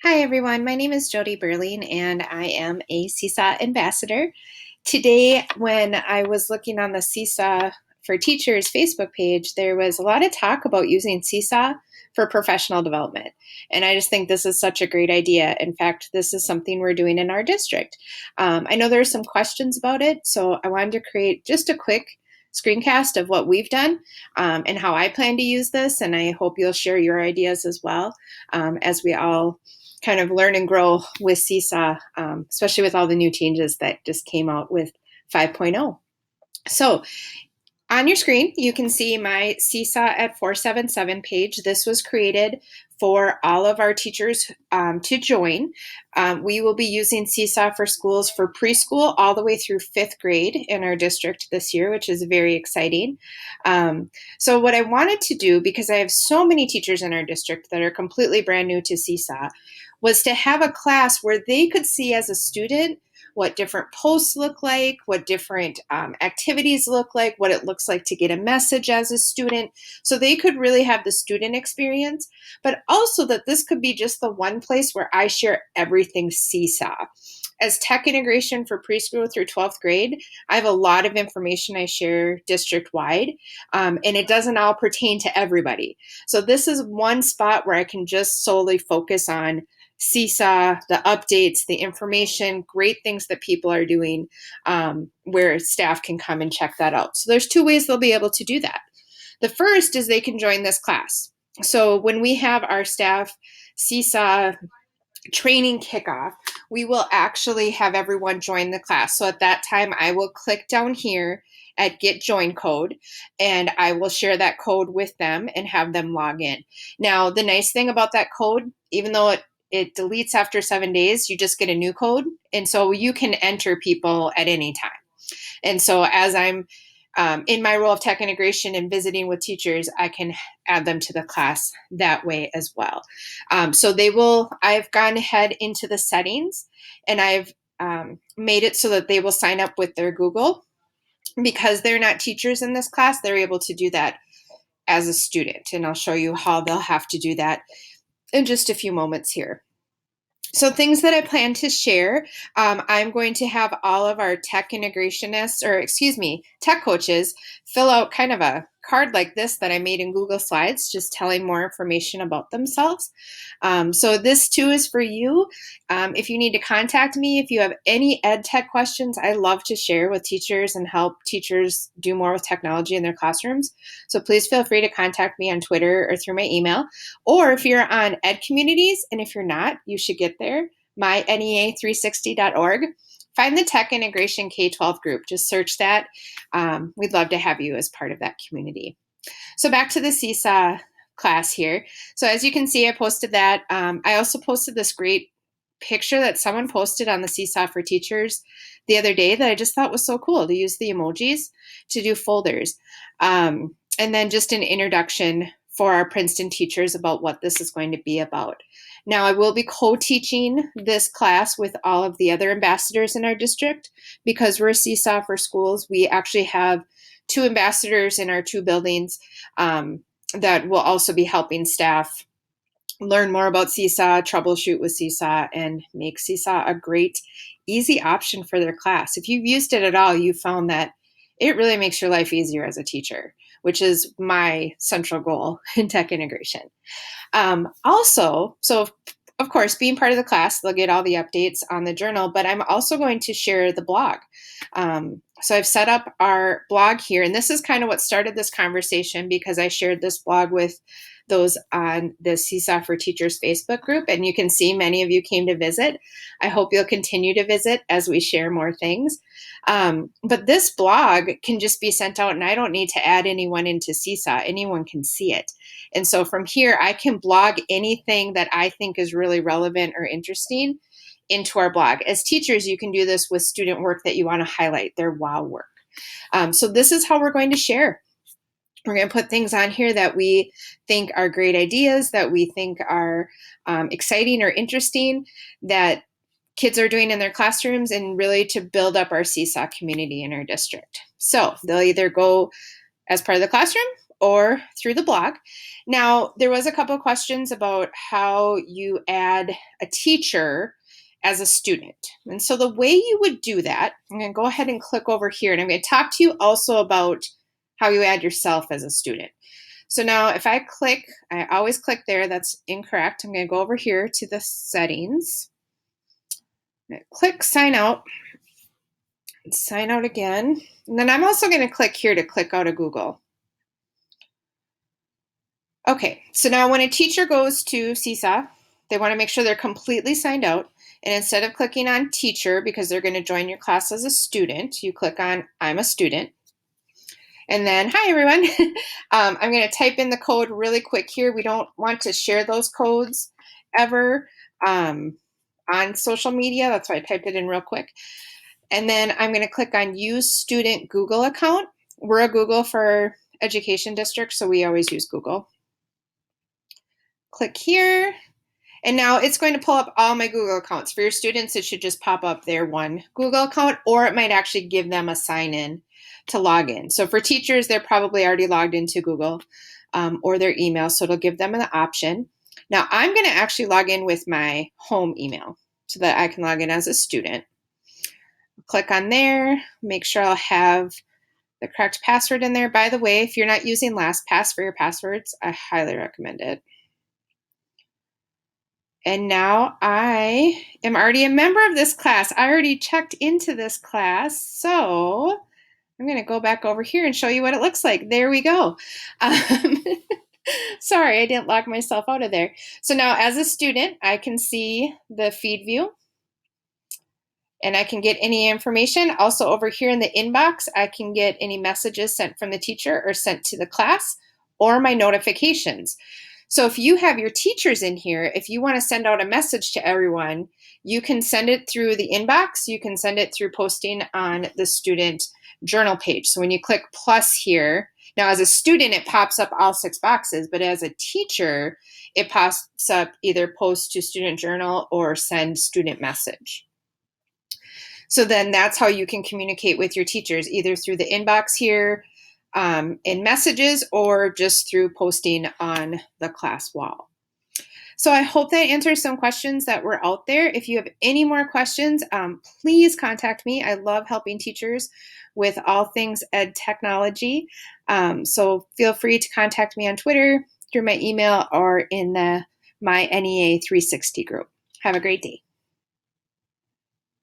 Hi everyone, my name is Jody Burling and I am a Seesaw ambassador. Today, when I was looking on the Seesaw for Teachers Facebook page, there was a lot of talk about using Seesaw for professional development. And I just think this is such a great idea. In fact, this is something we're doing in our district. I know there are some questions about it, so I wanted to create just a quick screencast of what we've done and how I plan to use this. And I hope you'll share your ideas as well as we all kind of learn and grow with Seesaw, especially with all the new changes that just came out with 5.0. So on your screen, you can see my Seesaw at 477 page. This was created for all of our teachers to join. We will be using Seesaw for schools for preschool all the way through fifth grade in our district this year, which is very exciting. So what I wanted to do, because I have so many teachers in our district that are completely brand new to Seesaw, was to have a class where they could see as a student what different posts look like, what different activities look like, what it looks like to get a message as a student. So they could really have the student experience, but also that this could be just the one place where I share everything Seesaw. As tech integration for preschool through 12th grade, I have a lot of information I share district wide, and it doesn't all pertain to everybody. So this is one spot where I can just solely focus on Seesaw, the updates, the information, great things that people are doing, where staff can come and check that out. So there's two ways they'll be able to do that. The first is they can join this class. So when we have our staff Seesaw training kickoff, we will actually have everyone join the class. So at that time, I will click down here at get join code and I will share that code with them and have them log in. Now, the nice thing about that code, even though it deletes after 7 days, you just get a new code. And so you can enter people at any time. And so as I'm in my role of tech integration and visiting with teachers, I can add them to the class that way as well. I've gone ahead into the settings and I've made it so that they will sign up with their Google. Because they're not teachers in this class, they're able to do that as a student. And I'll show you how they'll have to do that in just a few moments here. So things that I plan to share, I'm going to have all of our tech integrationists, tech coaches fill out kind of a card like this that I made in Google Slides, just telling more information about themselves. So this too is for you. If you need to contact me, if you have any ed tech questions, I love to share with teachers and help teachers do more with technology in their classrooms. So please feel free to contact me on Twitter or through my email. Or if you're on ed communities, and if you're not, you should get there, mynea360.org. Find the Tech Integration K-12 group. Just search that. We'd love to have you as part of that community. So back to the Seesaw class here. So as you can see, I posted that. I also posted this great picture that someone posted on the Seesaw for Teachers the other day that I just thought was so cool, to use the emojis to do folders. And then just an introduction for our Princeton teachers about what this is going to be about. Now, I will be co-teaching this class with all of the other ambassadors in our district. Because we're Seesaw for Schools, we actually have 2 ambassadors in our 2 buildings that will also be helping staff learn more about Seesaw, troubleshoot with Seesaw, and make Seesaw a great, easy option for their class. If you've used it at all, you've found that it really makes your life easier as a teacher, which is my central goal in tech integration. So of course, being part of the class, they'll get all the updates on the journal, but I'm also going to share the blog. So I've set up our blog here, and this is kind of what started this conversation because I shared this blog with those on the Seesaw for Teachers Facebook group, and you can see many of you came to visit. I hope you'll continue to visit as we share more things. But this blog can just be sent out, and I don't need to add anyone into Seesaw. Anyone can see it. And so from here, I can blog anything that I think is really relevant or interesting into our blog. As teachers, you can do this with student work that you want to highlight, their wow work. So this is how we're going to share. We're going to put things on here that we think are great ideas, that we think are exciting or interesting, that kids are doing in their classrooms, and really to build up our Seesaw community in our district. So they'll either go as part of the classroom, or through the blog. Now, there was a couple of questions about how you add a teacher as a student. And so the way you would do that, I'm going to go ahead and click over here, and I'm going to talk to you also about how you add yourself as a student. So now if I click, I always click there, that's incorrect. I'm going to go over here to the settings. Click sign out. Sign out again. And then I'm also going to click here to click out of Google. Okay, so now when a teacher goes to Seesaw, they want to make sure they're completely signed out. And instead of clicking on teacher, because they're going to join your class as a student, you click on I'm a student. And then, hi everyone. I'm going to type in the code really quick here. We don't want to share those codes ever on social media. That's why I typed it in real quick. And then I'm going to click on use student Google account. We're a Google for Education District, so we always use Google. Click here. And now it's going to pull up all my Google accounts. For your students, it should just pop up their one Google account, or it might actually give them a sign in to log in. So for teachers, they're probably already logged into Google or their email, so it'll give them an option. Now I'm going to actually log in with my home email so that I can log in as a student. Click on there, make sure I'll have the correct password in there. By the way, if you're not using LastPass for your passwords, I highly recommend it. And now I am already a member of this class. I already checked into this class, so I'm going to go back over here and show you what it looks like. There we go. Sorry, I didn't lock myself out of there. So now as a student, I can see the feed view and I can get any information. Also over here in the inbox, I can get any messages sent from the teacher or sent to the class or my notifications. So if you have your teachers in here, if you want to send out a message to everyone, you can send it through the inbox. You can send it through posting on the student journal page. So when you click plus here, now as a student, it pops up all 6 boxes, but as a teacher, it pops up either post to student journal or send student message. So then that's how you can communicate with your teachers, either through the inbox here, in messages, or just through posting on the class wall. So I hope that answers some questions that were out there. If you have any more questions, please contact me. I love helping teachers with all things ed technology. So feel free to contact me on Twitter, through my email, or in my NEA 360 group. Have a great day.